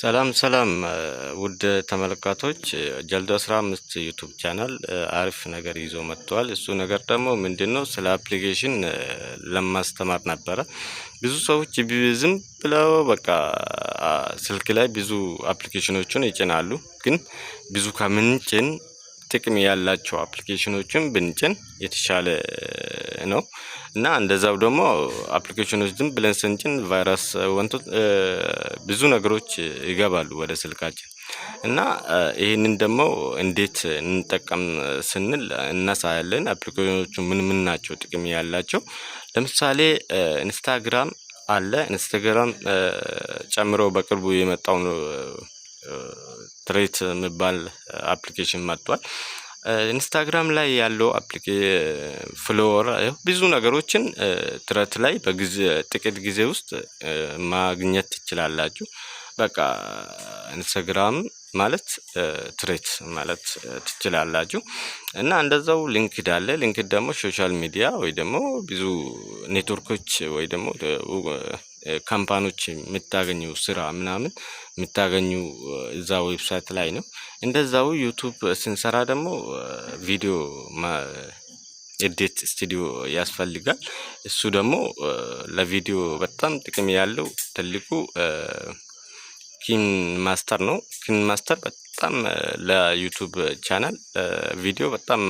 ሰላም ሰላም ውድ ተመልካቾች ጀልዶ 15 ዩቲዩብ ቻናል አሪፍ ነገር ይዞ መጥቷል። እሱ ነገር ደግሞ ምንድነው ስለ አፕሊኬሽን ለማስተማር ነበር። ብዙ ሰዎች ዝም ብለው በቃ ስልክ ላይ ብዙ አፕሊኬሽኖችን ይጭናሉ። ግን ብዙ ከምንጭን ጥቅም ያላቸው አፕሊኬሽኖችን ብንጭን የተሻለ ነው እና እንደዛው ደግሞ አፕሊኬሽኖች ዝም ብለን ስንጭን ቫይረስ ወንቶ ብዙ ነገሮች ይገባሉ ወደ ስልካችን እና ይሄንን ደግሞ እንዴት እንጠቀም ስንል እናሳያለን። አፕሊኬሽኖቹ ምን ናቸው ጥቅም ያላቸው? ለምሳሌ ኢንስታግራም አለ። ኢንስታግራም ጨምሮ በቅርቡ የመጣው ትሬት የሚባል አፕሊኬሽን መጥቷል። ኢንስታግራም ላይ ያለው ፍሎወር ብዙ ነገሮችን ትረት ላይ በጊዜ ጥቂት ጊዜ ውስጥ ማግኘት ትችላላችሁ። በቃ ኢንስታግራም ማለት ትሬት ማለት ትችላላችሁ እና እንደዛው ሊንክድ አለ። ሊንክድ ደግሞ ሶሻል ሚዲያ ወይ ደግሞ ብዙ ኔትወርኮች ወይ ደግሞ ካምፓኒዎች የምታገኙ ስራ ምናምን የምታገኙ እዛ ዌብሳይት ላይ ነው። እንደዛው ዩቲዩብ ስንሰራ ደግሞ ቪዲዮ ኤዲት ስቱዲዮ ያስፈልጋል። እሱ ደግሞ ለቪዲዮ በጣም ጥቅም ያለው ትልቁ ኪን ማስተር ነው። ኪን ማስተር በጣም ለዩቲዩብ ቻናል ቪዲዮ በጣም